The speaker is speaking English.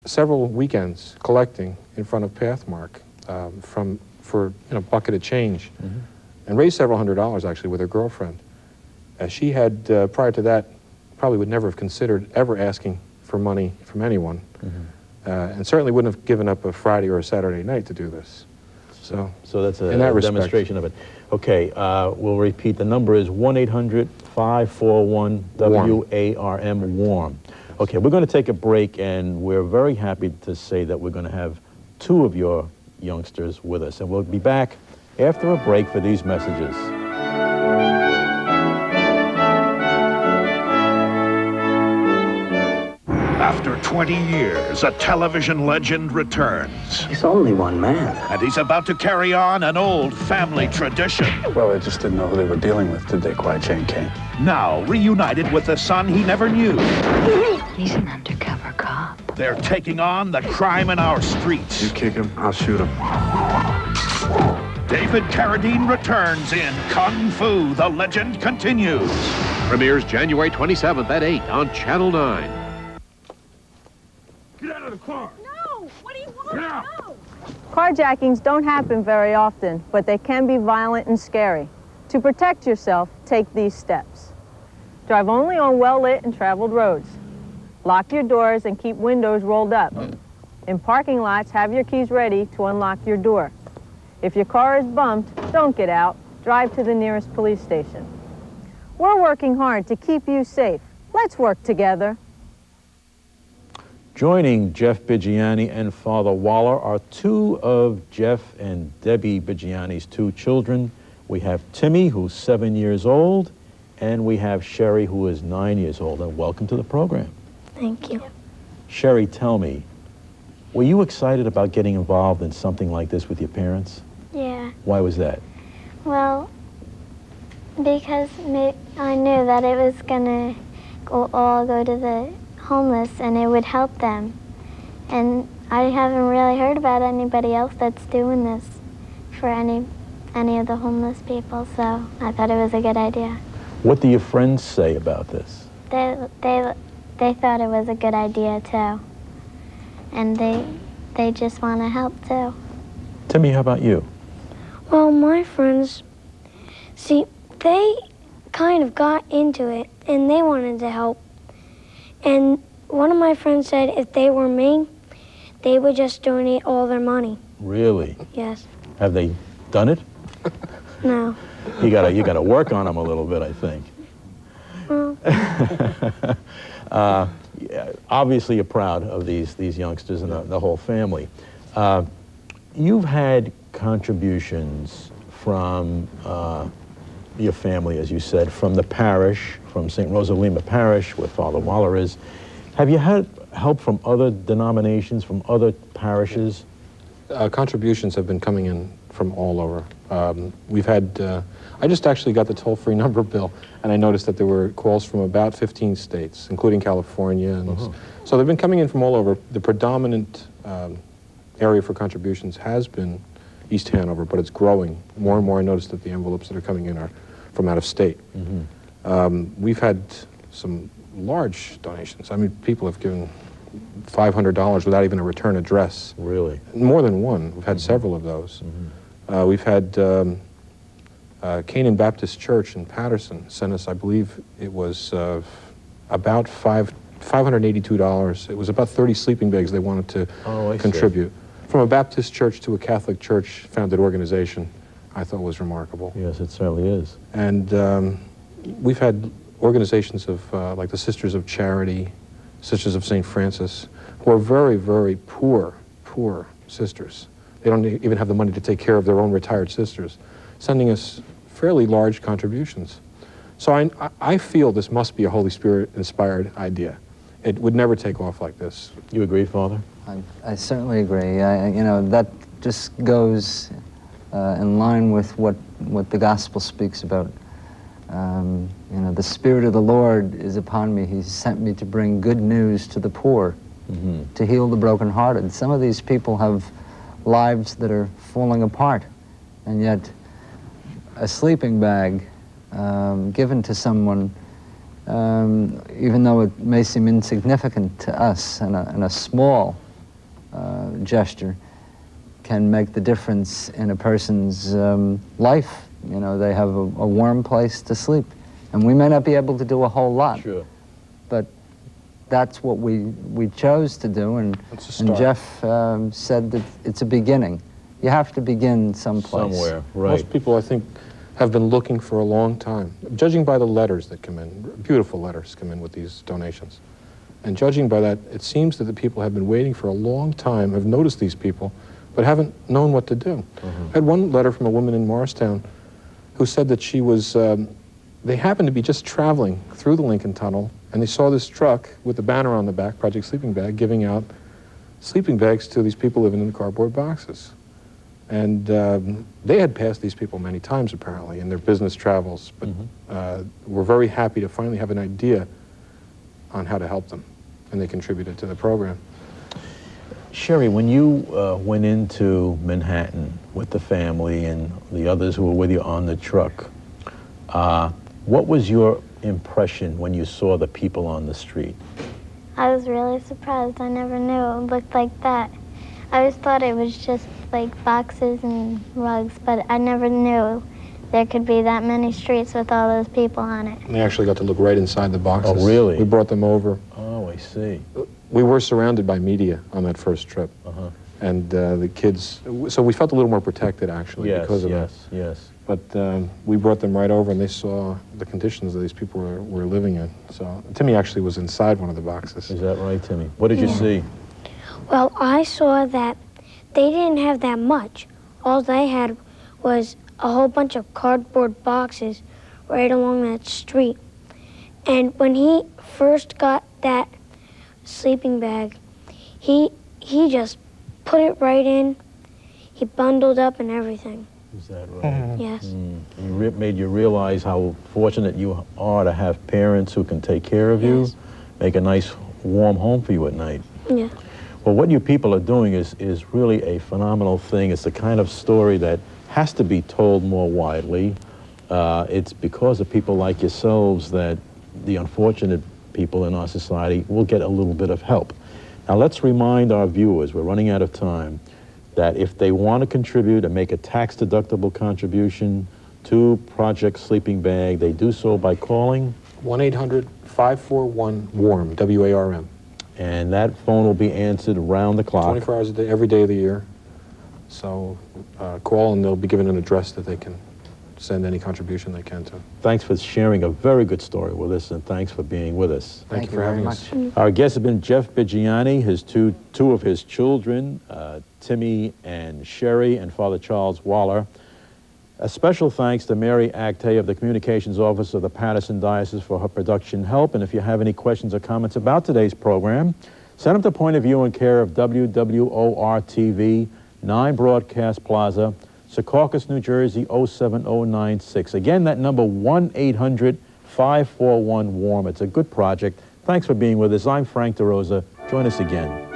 several weekends collecting in front of Pathmark for a bucket of change, and raised several $100s actually with her girlfriend. She had, prior to that, probably would never have considered ever asking for money from anyone, and certainly wouldn't have given up a Friday or a Saturday night to do this. So that's a demonstration of it. Okay, we'll repeat. The number is 1-800-541-WARM, WARM. Okay, we're going to take a break, and we're very happy to say that we're going to have two of your youngsters with us, and we'll be back after a break for these messages. After 20 years, a television legend returns. He's only one man. And he's about to carry on an old family tradition. Well, they just didn't know who they were dealing with, did they, Quiet Jane Kane? Now, reunited with the son he never knew. He's an undercover cop. They're taking on the crime in our streets. You kick him, I'll shoot him. David Carradine returns in Kung Fu, The Legend Continues. Premieres January 27th at 8 on Channel 9. Get out of the car! No! What do you want? Get out! No! Carjackings don't happen very often, but they can be violent and scary. To protect yourself, take these steps. Drive only on well-lit and traveled roads. Lock your doors and keep windows rolled up. In parking lots, have your keys ready to unlock your door. If your car is bumped, don't get out. Drive to the nearest police station. We're working hard to keep you safe. Let's work together. Joining Jeff Biggiani and Father Waller are two of Jeff and Debbie Biggiani's two children. We have Timmy, who's 7 years old, and we have Sherry, who is 9 years old. And welcome to the program. Thank you. Sherry, tell me, were you excited about getting involved in something like this with your parents? Yeah. Why was that? Well, because I knew that it was going to all go to the homeless and it would help them. And I haven't really heard about anybody else that's doing this for any of the homeless people, so I thought it was a good idea. What do your friends say about this? They thought it was a good idea too. And they just want to help too. Timmy, how about you? Well, my friends, see, they kind of got into it and they wanted to help. And one of my friends said if they were me, they would just donate all their money. Really? Yes. Have they done it? No. You gotta work on them a little bit, I think. Well. Yeah, obviously you're proud of these youngsters and the whole family. You've had contributions from your family, as you said, from the parish, from St. Rosalima Parish, where Father Waller is. Have you had help from other denominations, from other parishes? Contributions have been coming in from all over. We've had, I just actually got the toll-free number, Bill, and I noticed that there were calls from about 15 states, including California. And so they've been coming in from all over. The predominant area for contributions has been East Hanover, but it's growing. More and more I notice that the envelopes that are coming in are from out of state. We've had some large donations. I mean, people have given $500 without even a return address. Really? More than one. We've had several of those. We've had Canaan Baptist Church in Patterson sent us, I believe it was about $582. It was about 30 sleeping bags they wanted to contribute. From a Baptist church to a Catholic church-founded organization, I thought was remarkable. Yes, it certainly is. And we've had organizations of, like the Sisters of Charity, Sisters of St. Francis, who are very, very poor sisters. They don't even have the money to take care of their own retired sisters, sending us fairly large contributions. So I feel this must be a Holy Spirit-inspired idea. It would never take off like this. You agree, Father? I certainly agree. You know, that just goes in line with what the gospel speaks about. You know, the Spirit of the Lord is upon me. He's sent me to bring good news to the poor, to heal the brokenhearted. Some of these people have lives that are falling apart, and yet a sleeping bag given to someone, even though it may seem insignificant to us, and a small gesture can make the difference in a person's life. You know, they have a warm place to sleep. And we may not be able to do a whole lot. Sure. But that's what we chose to do, and Jeff said that it's a beginning. You have to begin someplace. Somewhere, right. Most people, I think, have been looking for a long time, judging by the letters that come in. Beautiful letters come in with these donations. And judging by that, it seems that the people have been waiting for a long time, have noticed these people, but haven't known what to do. I had one letter from a woman in Morristown who said that she was, they happened to be just traveling through the Lincoln Tunnel, and they saw this truck with the banner on the back, Project Sleeping Bag, giving out sleeping bags to these people living in the cardboard boxes. And they had passed these people many times, apparently, in their business travels, but were very happy to finally have an idea on how to help them, and they contributed to the program. Sherry, when you went into Manhattan with the family and the others who were with you on the truck, what was your impression when you saw the people on the street? I was really surprised. I never knew it looked like that. I always thought it was just like boxes and rugs, but I never knew there could be that many streets with all those people on it. And they actually got to look right inside the boxes. Oh, really? We brought them over. Oh, I see. We were surrounded by media on that first trip. And the kids, so we felt a little more protected, actually, because of that. Yes. But we brought them right over, and they saw the conditions that these people were living in. So Timmy actually was inside one of the boxes. Is that right, Timmy? What did you see? Well, I saw that they didn't have that much. All they had was a whole bunch of cardboard boxes right along that street. And when he first got that sleeping bag, he just put it right in. He bundled up and everything. Is that right? Yes. Made you realize how fortunate you are to have parents who can take care of you, make a nice warm home for you at night. Yeah. Well, what you people are doing is really a phenomenal thing. It's the kind of story that has to be told more widely. It's because of people like yourselves that the unfortunate people in our society will get a little bit of help. Now, let's remind our viewers, we're running out of time, that if they want to contribute and make a tax-deductible contribution to Project Sleeping Bag, they do so by calling 1-800-541-WARM, W-A-R-M. And that phone will be answered around the clock. 24 hours a day, every day of the year. So call, and they'll be given an address that they can send any contribution they can to. Thanks for sharing a very good story with us, and thanks for being with us. Thank you for having us. Our guests have been Jeff Biggiani, his two of his children, Timmy and Sherry, and Father Charles Waller. A special thanks to Mary Acte of the Communications Office of the Patterson Diocese for her production help. And if you have any questions or comments about today's program, send them to Point of View in care of WWOR-TV, 9 Broadcast Plaza, Secaucus, New Jersey, 07096. Again, that number, 1-800-541-WARM. It's a good project. Thanks for being with us. I'm Frank DeRosa. Join us again.